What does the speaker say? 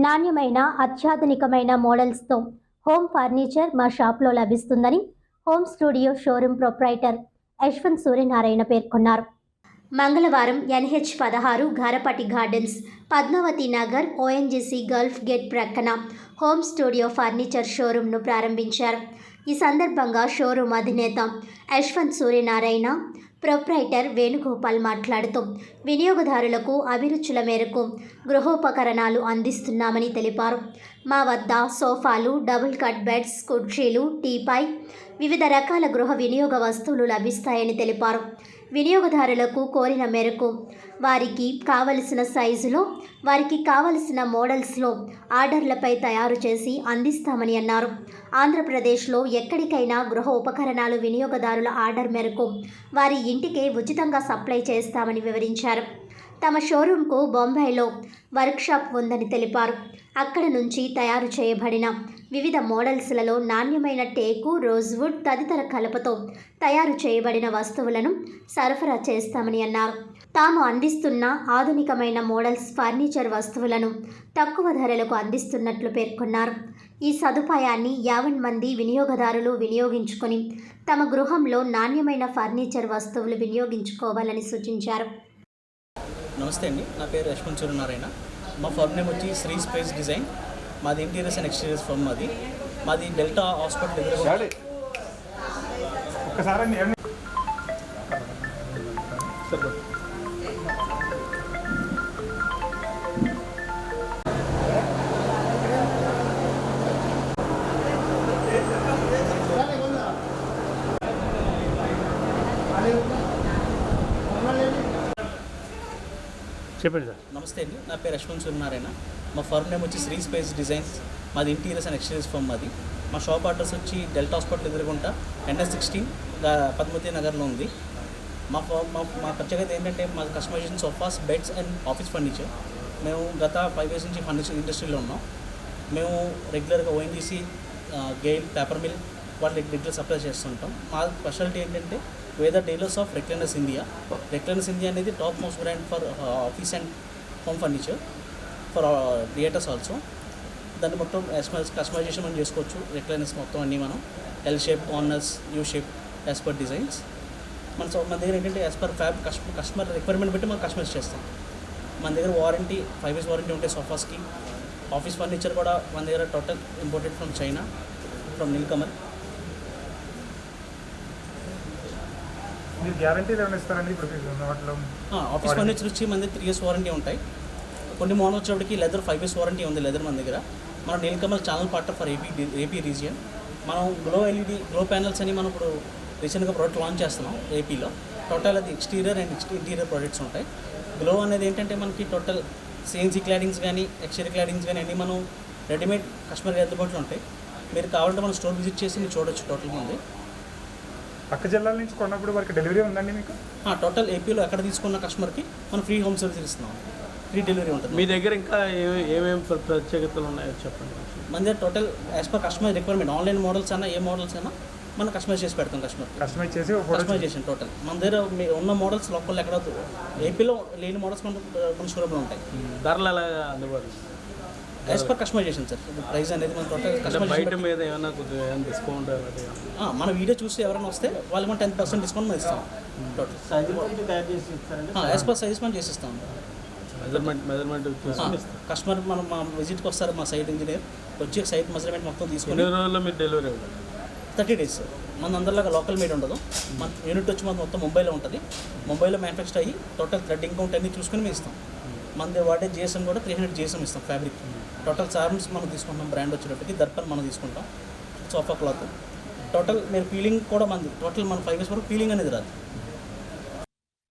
నాణ్యమైన అత్యాధునికమైన మోడల్స్తో home furniture మా షాప్లో లభిస్తుందని home studio showroom proprietor Yashwant Suryanarayana పేర్కొన్నారు. మంగళవారం NH-16 ఘారపటి gardens, Padmavathi Nagar, ONGC gulf gate ప్రక్కన హోమ్ స్టూడియో ఫర్నిచర్ షోరూమ్ను ప్రారంభించారు. ఈ సందర్భంగా షోరూమ్ అధినేత యశ్వంత్ సూర్యనారాయణ, ప్రొప్రైటర్ వేణుగోపాల్ మాట్లాడుతూ వినియోగదారులకు అభిరుచుల మేరకు గృహోపకరణాలు అందిస్తున్నామని తెలిపారు. మా వద్ద సోఫాలు, డబుల్ కట్ బెడ్స్, కుర్చీలు, టీపాయ్, వివిధ రకాల గృహ వినియోగ వస్తువులు లభిస్తాయని తెలిపారు. వినియోగదారులకు కోరిన మేరకు వారికి కావలసిన సైజులో, వారికి కావలసిన మోడల్స్లో ఆర్డర్లపై తయారు చేసి అందిస్తామని అన్నారు. ఆంధ్రప్రదేశ్లో ఎక్కడికైనా గృహ ఉపకరణాలు వినియోగదారుల ఆర్డర్ మేరకు వారి ఇంటికే ఉచితంగా సప్లై చేస్తామని వివరించారు. తమ షోరూంకు బొంబాయిలో వర్క్షాప్ ఉందని తెలిపారు. అక్కడ నుంచి తయారు చేయబడిన వివిధ మోడల్స్లలో నాణ్యమైన టేకు, రోజ్వుడ్ తదితర కలపతో తయారు చేయబడిన వస్తువులను సరఫరా చేస్తామని అన్నారు. తాము అందిస్తున్న ఆధునికమైన మోడల్స్ ఫర్నిచర్ వస్తువులను తక్కువ ధరలకు అందిస్తున్నట్లు పేర్కొన్నారు. ఈ సదుపాయాన్ని 50 మంది వినియోగదారులు వినియోగించుకొని తమ గృహంలో నాణ్యమైన ఫర్నిచర్ వస్తువులు వినియోగించుకోవాలని సూచించారు. నమస్తే అండి, నా పేరు యశ్వంత్ సూర్యనారాయణ. మా ఫర్మ్ నేమ్ వచ్చి శ్రీ స్పేస్ డిజైన్. మాది ఇంటీరియర్స్ అండ్ ఎక్స్టీరియర్స్ ఫర్మ్. మాది డెల్టా హాస్పిటల్ ఎదురుగా. చెప్పండి సార్. నమస్తే అండి, నా పేరు యశ్వంత్ సూర్యనారాయణ. మా ఫర్మ్ నేమ్ వచ్చి శ్రీ స్పేస్ డిజైన్స్. మాది ఇంటీరియర్స్ అండ్ ఎక్స్టీరియర్స్ ఫర్మ్. మా షాప్ అడ్రస్ వచ్చి డెల్టా హాస్పిటల్ ఎదురుగుంట NS-16 పద్మావతి నగర్లో ఉంది. మా ప్రత్యేకత ఏంటంటే మా customisation sofas, beds and office furniture. మేము గత 5 years నుంచి ఫర్నిచర్ ఇండస్ట్రీలో ఉన్నాం. మేము రెగ్యులర్గా ONGC, గెయిల్, పేపర్ మిల్ వాళ్ళు రెగ్యులర్ సప్లై చేస్తుంటాం. మా స్పెషాలిటీ ఏంటంటే వేద dealers of recliners India. Recliners India అనేది top most brand for office and home furniture, for theatres also. దాన్ని మొత్తం కస్టమైజేషన్ మనం చేసుకోవచ్చు. రెక్లైనర్స్ మొత్తం అన్నీ మనం L shape, corners, U shape as per designs. మన దగ్గర ఏంటంటే యాజ్ పర్ కస్టమర్ రిక్వైర్మెంట్ బట్టి మనం కస్టమైజ్ చేస్తాం. మన దగ్గర వారంటీ 5 years వారంటీ ఉంటాయి సోఫాస్కి. ఆఫీస్ ఫర్నిచర్ కూడా మన దగ్గర total imported from China, from Nilkamal. Office furniture వచ్చి మన దగ్గర 3 years వారంటీ ఉంటాయి. కొన్ని మోడల్ వచ్చేప్పటికి లెదర్ 5 years వారంటీ ఉంది లెదర్ మన దగ్గర. మన Nilkamal channel partner for AP region. మనం గ్లో ప్యానల్స్ అని మనం ఇప్పుడు రీసెంట్గా ప్రోడక్ట్ లాంచ్ చేస్తున్నాం ఏపీలో. టోటల్ అది ఎక్స్టీరియర్ అండ్ ఇంటీరియర్ ప్రోడక్ట్స్ ఉంటాయి. గ్లో అనేది ఏంటంటే మనకి టోటల్ CNC క్లాడింగ్స్ కానీ, ఎక్స్టీరియర్ క్లాడింగ్స్ కానీ అన్నీ మనం రెడీమేడ్ కస్టమర్కి అందుబాటులో ఉంటాయి. మీరు కావాలంటే మనం స్టోర్ విజిట్ చేసి మీరు చూడొచ్చు. టోటల్ ఉంది. పక్క జిల్లాల నుంచి కొన్నప్పుడు వరకు డెలివరీ ఉందండి మీకు? టోటల్ ఏపీలో ఎక్కడ తీసుకున్న కస్టమర్కి మనం ఫ్రీ హోమ్ సర్వీస్ ఇస్తున్నాం. ఫ్రీ డెలివరీ ఉంటుంది. మీ దగ్గర ఇంకా ఏమేమి ప్రత్యేకతలు ఉన్నాయో చెప్పండి. మన దగ్గర total as per customer requirement, online models అయినా ఏ మోడల్స్ అయినా మనం కస్టమైజ్ చేసి పెడతాం. కస్టమైజేషన్ టోటల్ మన దగ్గర ఉన్న మోడల్స్ లోకల్ ఎక్కడ ఏపీలో లేని మోడల్స్ మన షోరూమ్లో ఉంటాయి. ధరలు ఎలా అందుబాటు? As per customisation sir. Price అనేది మన టోటల్ బయట మీద ఏమైనా కొద్దిగా డిస్కౌంట్ మన వీడియో చూసి ఎవరైనా వస్తే వాళ్ళకి మనం 10% డిస్కౌంట్ మనం ఇస్తాం. టోటల్ యాజ్ పర్ సైజ్ మనం చేసిస్తాం. మెజర్మెంట్ కస్టమర్ మనం మా విజిట్కి వస్తారు. మా సైట్ ఇంజనీర్ వచ్చి సైట్ మెజర్మెంట్ మొత్తం తీసుకుని ఎన్ని రోజుల్లో మీరు డెలివరీ అవుతుంది? 30 days. మన అందరిలాగా లోకల్ మేడ్ ఉండదు. మన యూనిట్ వచ్చి మన మొత్తం ముంబైలో ఉంటుంది. ముంబైలో మ్యానుఫ్యాక్చర్ అయ్యి టోటల్ థ్రెడ్డింగ్ కౌంట్ అన్నీ చూసుకుని మేము ఇస్తాం. మన వాడే GSM కూడా 300 GSM ఇస్తాం ఫ్యాబ్రిక్. టోటల్ చార్మ్స్ మనం తీసుకుంటాం. బ్రాండ్ వచ్చేటప్పటికి దర్పన్ మనం తీసుకుంటాం. సోఫా క్లాత్ టోటల్ మీరు పీలింగ్ కూడా మనది. టోటల్ మన 5 years వరకు పీలింగ్ అనేది రాదు.